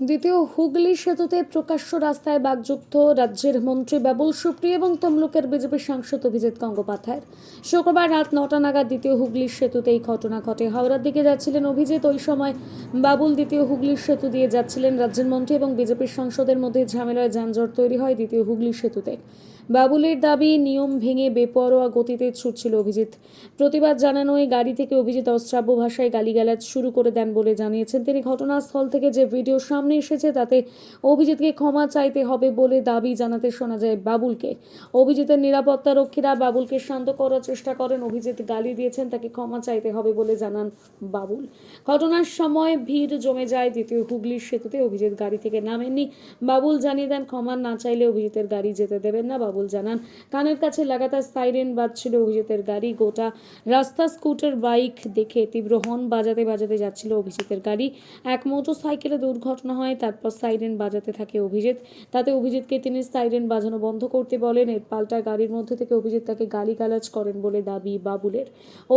দ্বিতীয় হুগলি সেতুতে প্রকাশ্য রাস্তায় বাগযুদ্ধ রাজ্যের মন্ত্রী বাবুল সুপ্রিয় এবং তমলুকের বিজেপি সাংসদ অভিজিৎ গঙ্গোপাধ্যায়ের। শুক্রবার রাত 9টা নাগাদ দ্বিতীয় হুগলির সেতুতে এই ঘটনা ঘটে। হাওড়ার দিকে যাচ্ছিলেন অভিজিৎ, ওই সময় বাবুল দ্বিতীয় হুগলির সেতু দিয়ে যাচ্ছিলেন। রাজ্যের মন্ত্রী এবং বিজেপির সাংসদের মধ্যে ঝামেলায় যানজট তৈরি হয় দ্বিতীয় হুগলির সেতুতে। বাবুলের দাবি, নিয়ম ভেঙে বেপরোয়া গতিতে ছুটছিল অভিজিৎ। প্রতিবাদ জানানোয় গাড়ি থেকে অভিজিৎ অশ্রাব্য ভাষায় গালিগালাজ শুরু করে দেন বলে জানিয়েছেন তিনি। ঘটনাস্থল থেকে যে ভিডিও সামনে এসেছে তাতে অভিজিৎকে ক্ষমা চাইতে হবে বলে দাবি জানাতে শোনা যায় বাবুলকে। অভিজিতের নিরাপত্তা রক্ষীরা বাবুলকে শান্ত করার চেষ্টা করেন। অভিজিৎ গালি দিয়েছেন, তাকে ক্ষমা চাইতে হবে বলে জানান বাবুল। ঘটনার সময় ভিড় জমে যায় দ্বিতীয় হুগলির সেতুতে। অভিজিৎ গাড়ি থেকে নামেননি। বাবুল জানিয়ে দেন ক্ষমা না চাইলে অভিজিতের গাড়ি যেতে দেবেন না। বাবুল জানান, কানের কাছে লাগাতার সাইরেন বাজছিল অভিজিতের গাড়ি। গোটা রাস্তা স্কুটার বাইক দেখে তীব্র হর্ন বাজাতে বাজাতে যাচ্ছিল অভিজিতের গাড়ি। এক মোটর সাইকেলে দুর্ঘটনা হয়, তারপর সাইরেন বাজাতে থাকে অভিজিৎ। তাতে অভিজিৎকে তিনি সাইরেন বাজানো বন্ধ করতে বলেন। এর পাল্টায় গাড়ির মধ্যে থেকে অভিজিৎ তাকে গালিগালাজ করেন বলে দাবি বাবুলের।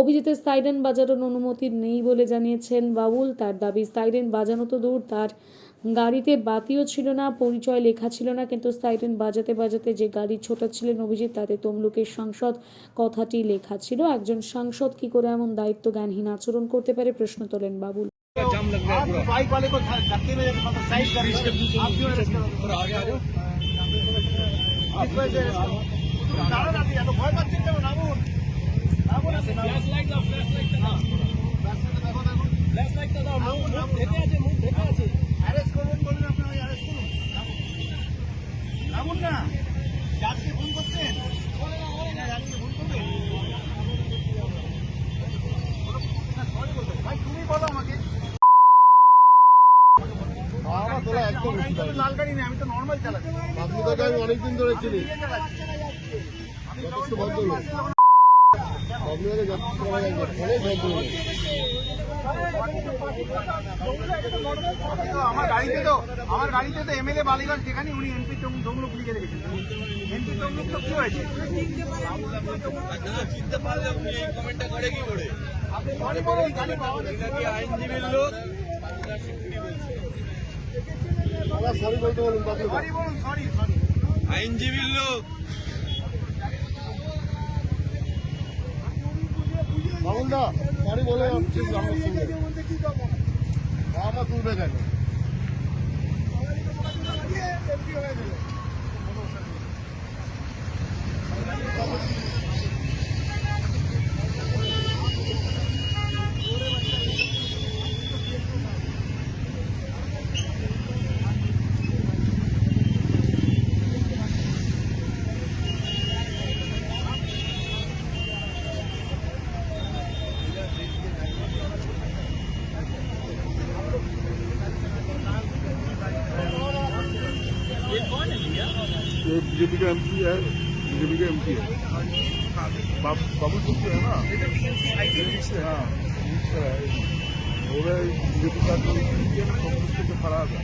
অভিজিতের সাইরেন বাজানোর অনুমতি নেই বলে জানিয়েছেন বাবুল। তার দাবি, সাইরেন বাজানো তো দূর, তার গাড়িতে বাতিও ছিল না, পরিচয় লেখা ছিল না, কিন্তু সাইরেন বাজাতে বাজাতে যে গাড়ি ছোটাচ্ছিলেন অভিজিৎ তাতে তমলুকের সাংসদ কথাটি লেখা ছিল। একজন সাংসদ কি করে এমন দায়িত্বজ্ঞানহীন আচরণ করতে পারে, প্রশ্ন তোলেন বাবুল। जाम लग रहा है पूरा। बाइक वाले को धक्के में मतलब साइड कर दो। आप क्यों अरेस्ट करो? थोड़ा आगे आ जाओ। इस वजह से दारू आती है तो भय मत चिंता करो। नामुन ऐसे फ्लैश लाइट दाओ, फ्लैश लाइट हां फ्लैश लाइट दाओ। नामुन দেখে আছে, মুখ দেখে আছে। अरेस्ट করবেন বললে আপনি अरेस्ट করুন। নামুন না, যাত্রী ফোন করছেন, বলে না যাত্রী ফোন করবে। সরি বলতে ভাই, তুমি বলো আমাকে। লাল গাড়ি নেই, আমি তো নর্মাল চালাচ্ছি। আপনি তো আমি অনেকদিন ধরে চিনি। আমার গাড়িতে তো এমএলএ বালিগঞ্জ, যেখানে উনি এমপি তমলুক লিখে রেখেছেন। এমপি তমলুক তো কি হয়েছে? চিনতে পারলে আপনি এই কমেন্টটা করে কি করে? আপনি সরি বলুন, গাড়ি পাওয়া নাকি আইনজীবীর লোক। সরি বলতে বলুন, সরি বলুন, সরি সরি আইনজীবীর লোক। বাবুলদা সরি বলে আমার তুলবে কেন? ये बीजेपी का एमपी है, बीजेपी का एमपी है। बाबू सुप्रियो है ना, से हाँ हो गए बीजेपी का जो खराब है।